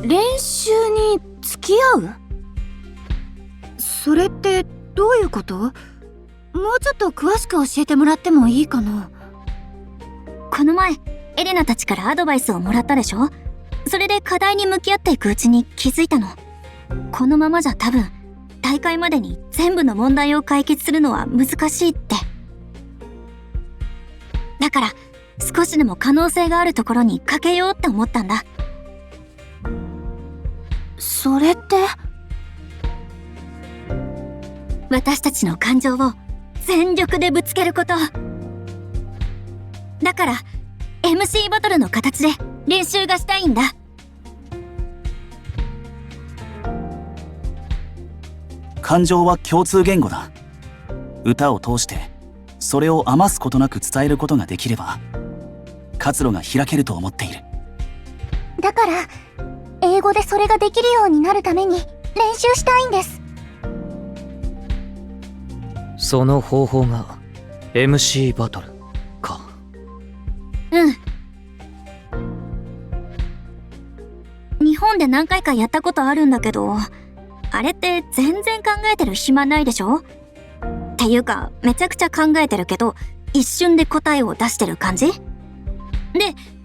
練習に付き合う？それってどういうこと？もうちょっと詳しく教えてもらってもいいかな？この前エレナたちからアドバイスをもらったでしょ。それで課題に向き合っていくうちに気づいたの。このままじゃ多分大会までに全部の問題を解決するのは難しいって。だから少しでも可能性があるところにかけようって思ったんだ。それって？私たちの感情を全力でぶつけること。だから MC バトルの形で練習がしたいんだ。感情は共通言語だ。歌を通してそれを余すことなく伝えることができれば活路が開けると思っている。だから英語でそれができるようになるために練習したいんです。その方法が MC バトルか。うん。日本で何回かやったことあるんだけど、あれって全然考えてる暇ないでしょ？っていうかめちゃくちゃ考えてるけど一瞬で答えを出してる感じで、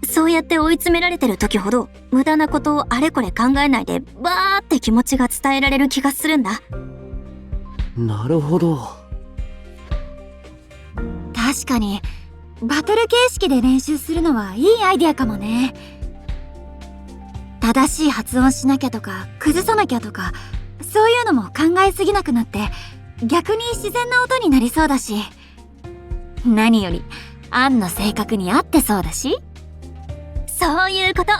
そうやって追い詰められてる時ほど無駄なことをあれこれ考えないでバーって気持ちが伝えられる気がするんだ。なるほど。確かにバトル形式で練習するのはいいアイデアかもね。正しい発音しなきゃとか崩さなきゃとかそういうのも考えすぎなくなって逆に自然な音になりそうだし、何よりアンの性格に合ってそうだし。そういうこと。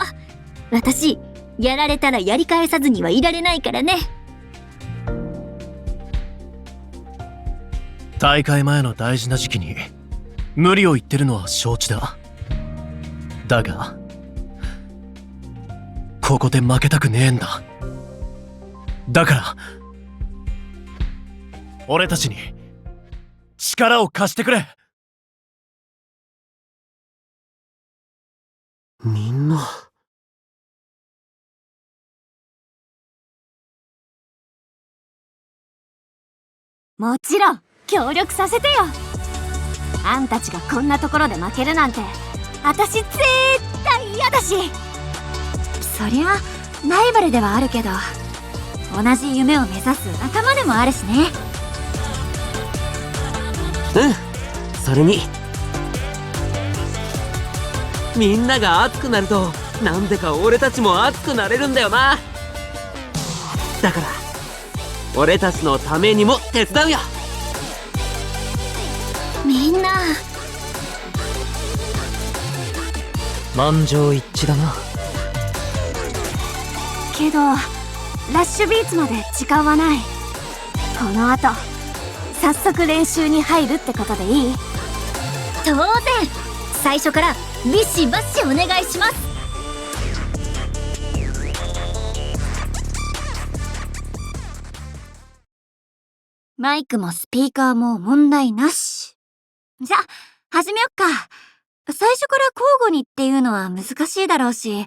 私やられたらやり返さずにはいられないからね。大会前の大事な時期に無理を言ってるのは承知だ。だがここで負けたくねえんだ。だから俺たちに力を貸してくれ。みんなもちろん協力させてよ。あんたちがこんなところで負けるなんて私絶対嫌だし。そりゃライバルではあるけど同じ夢を目指す仲間でもあるしね。それにみんなが熱くなるとなんでか俺たちも熱くなれるんだよな。だから俺たちのためにも手伝うよ。みんな満場一致だな。けどラッシュビーツまで時間はない。この後早速練習に入るってことでいい？当然最初からビシバシお願いします。マイクもスピーカーも問題なし。じゃ始めよっか。最初から交互にっていうのは難しいだろうし、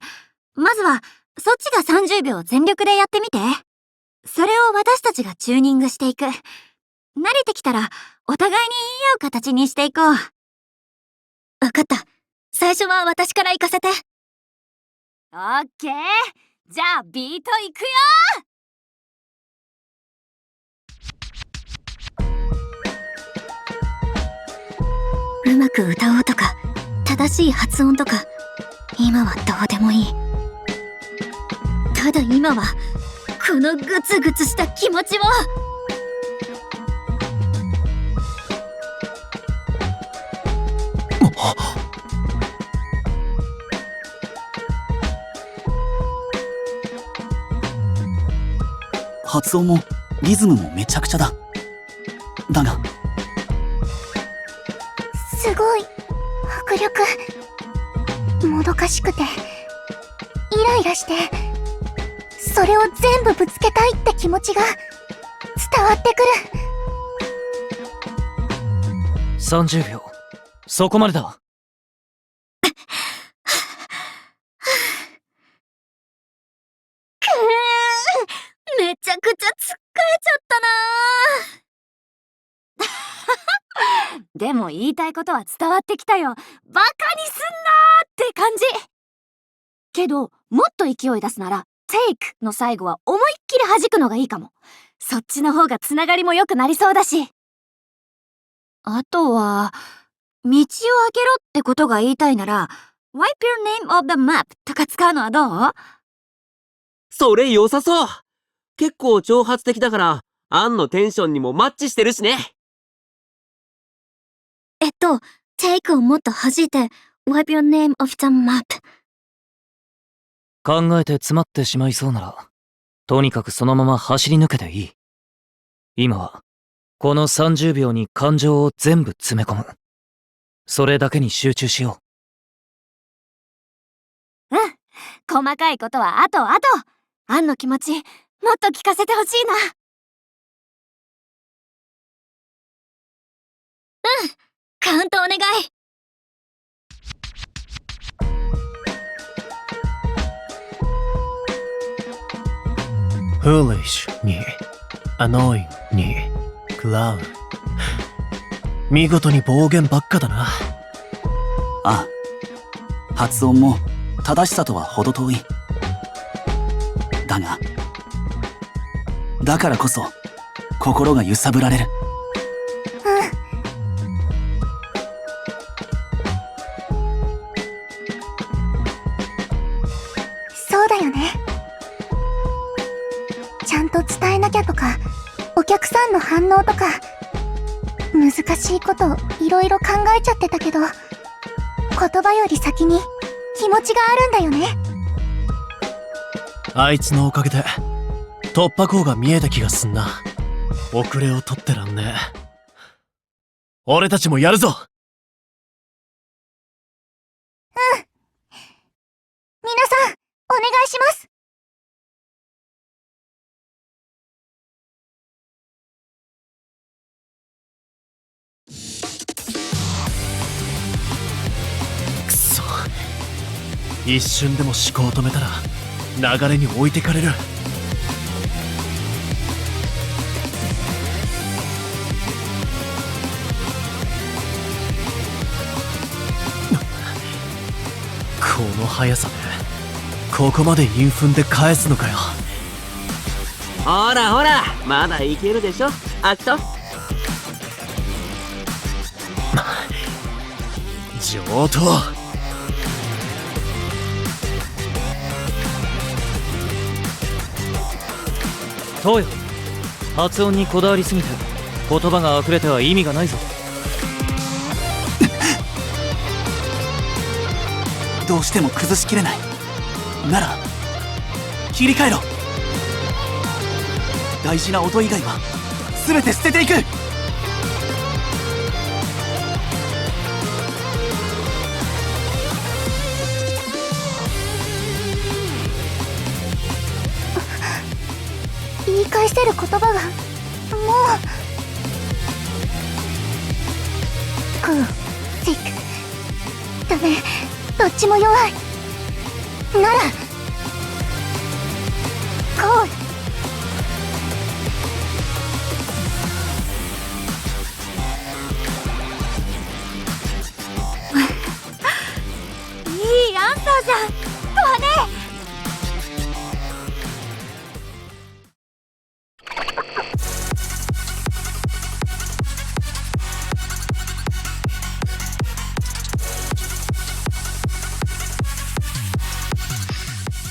まずはそっちが30秒全力でやってみて。それを私たちがチューニングしていく。慣れてきたらお互いに言い合う形にしていこう。わかった。最初は私から行かせて。オッケー。じゃあビートいくよ。うまく歌おうとか正しい発音とか今はどうでもいい。ただ今はこのグツグツした気持ちを。発音もリズムもめちゃくちゃだ。だがすごい迫力。もどかしくてイライラしてそれを全部ぶつけたいって気持ちが伝わってくる。30秒。そこまでだ。ちゃくちゃつっかえちゃったなでも言いたいことは伝わってきたよ。バカにすんなーって感じ。けど、もっと勢い出すなら、take の最後は思いっきり弾くのがいいかも。そっちの方がつながりも良くなりそうだし。あとは、道を開けろってことが言いたいなら、wipe your name off the map とか使うのはどう？それ良さそう。結構挑発的だから、アンのテンションにもマッチしてるしね。take をもっと弾いて、wipe your name off the map。考えて詰まってしまいそうなら、とにかくそのまま走り抜けていい。今は、この30秒に感情を全部詰め込む。それだけに集中しようん。細かいことは後。アンの気持ち、もっと聞かせてほしいな。カウントお願い。foolish に annoying に clown。見事に暴言ばっかだな。ああ、発音も正しさとは程遠い。だからこそ心が揺さぶられる。そうだよね。ちゃんと伝えなきゃとか、お客さんの反応とか、難しいこといろいろ考えちゃってたけど、言葉より先に気持ちがあるんだよね。あいつのおかげで突破口が見えた気がすんな。遅れを取ってらんねえ。俺たちもやるぞ。皆さん、お願いします。くそ、一瞬でも思考を止めたら流れに置いてかれる。この速さでここまで韻踏んで返すのかよ。ほらほら、まだいけるでしょ、アキト。上等。う。東洋、発音にこだわりすぎて言葉が溢れては意味がないぞ。どうしても崩しきれないなら切り替えろ。大事な音以外は全て捨てていく。言い返せる言葉がもう。クー、ティック。ダメ、どっちも弱い。ならコール。いいアンサーじゃん、コハネ。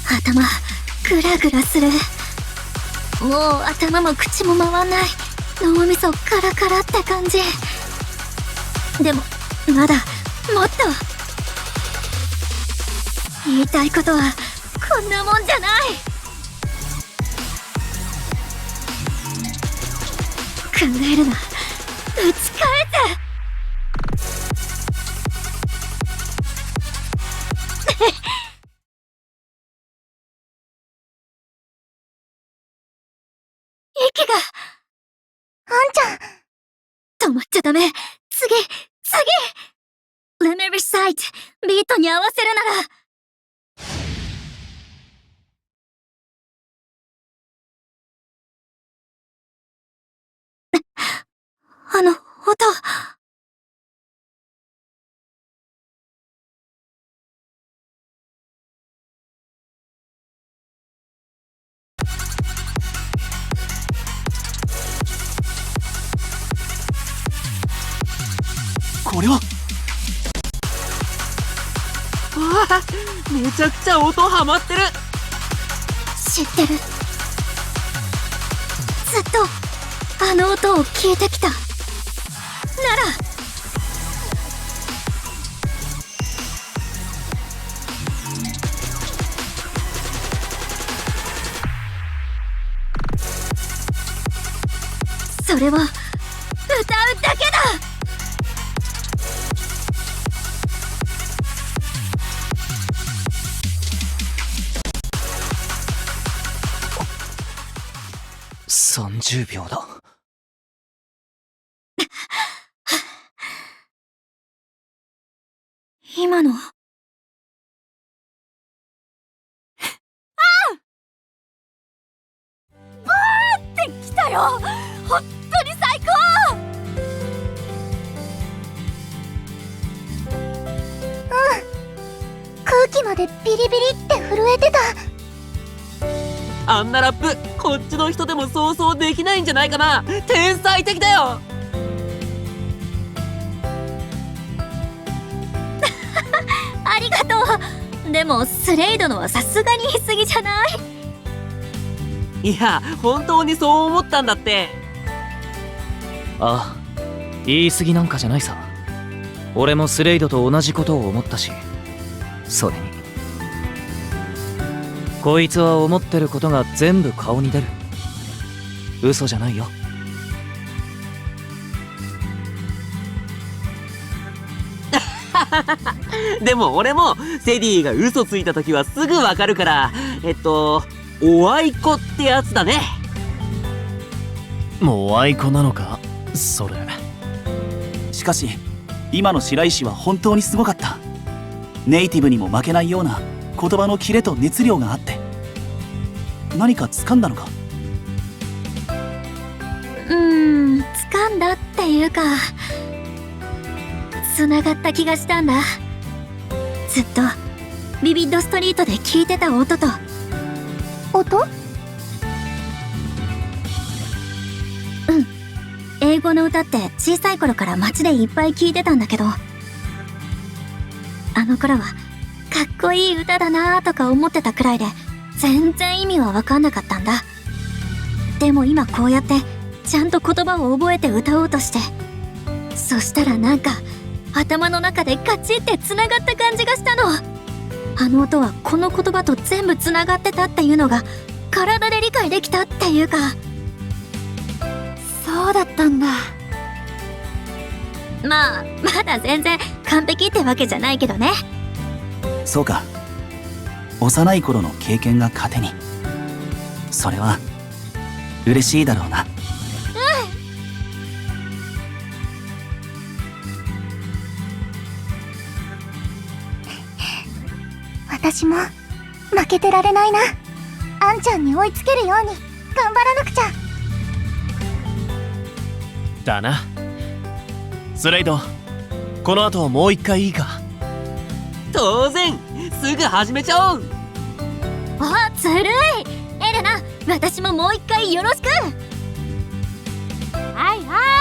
頭グラグラする。もう頭も口も回んない。脳みそカラカラって感じ。でもまだもっと言いたいことはこんなもんじゃない。考えるな、打ち返せ。息が。あんちゃん、止まっちゃダメ。次 Let me recite。 ビートに合わせるなら音。これはわあ、めちゃくちゃ音ハマってる。知ってる。ずっとあの音を聞いてきた。ならそれは歌うだけだ。30秒だ。今の来たよ。本当に最高。空気までビリビリって震えてた。あんなラップこっちの人でも想像できないんじゃないかな。天才的だよ。ありがとう。でもスレイドのはさすがに言い過ぎじゃない？いや、本当にそう思ったんだって。ああ、言い過ぎなんかじゃないさ。俺もスレイドと同じことを思ったし、それにこいつは思ってることが全部顔に出る。嘘じゃないよ。でも俺もセディが嘘ついた時はすぐわかるから、おあいこってやつだね。もう愛子なのかそれ。しかし今の白石は本当にすごかった。ネイティブにも負けないような言葉のキレと熱量があって、何か掴んだのか？掴んだっていうか、繋がった気がしたんだ。ずっとビビッドストリートで聞いてた音と。音？英語の歌って小さい頃から街でいっぱい聞いてたんだけど、あの頃はかっこいい歌だなーとか思ってたくらいで全然意味は分かんなかったんだ。でも今こうやってちゃんと言葉を覚えて歌おうとして、そしたらなんか頭の中でガチって繋がった感じがしたの。あの音はこの言葉と全部繋がってたっていうのが体で理解できたっていうか。そうだったんだ。まあまだ全然完璧ってわけじゃないけどね。そうか、幼い頃の経験が糧に。それは嬉しいだろうな。私も負けてられないな。あんちゃんに追いつけるように頑張らなくちゃ。だな。スレイド、この後もう一回いいか？当然、すぐ始めちゃおう。あ、ずるい。エレナ、私ももう一回よろしく。はいはい。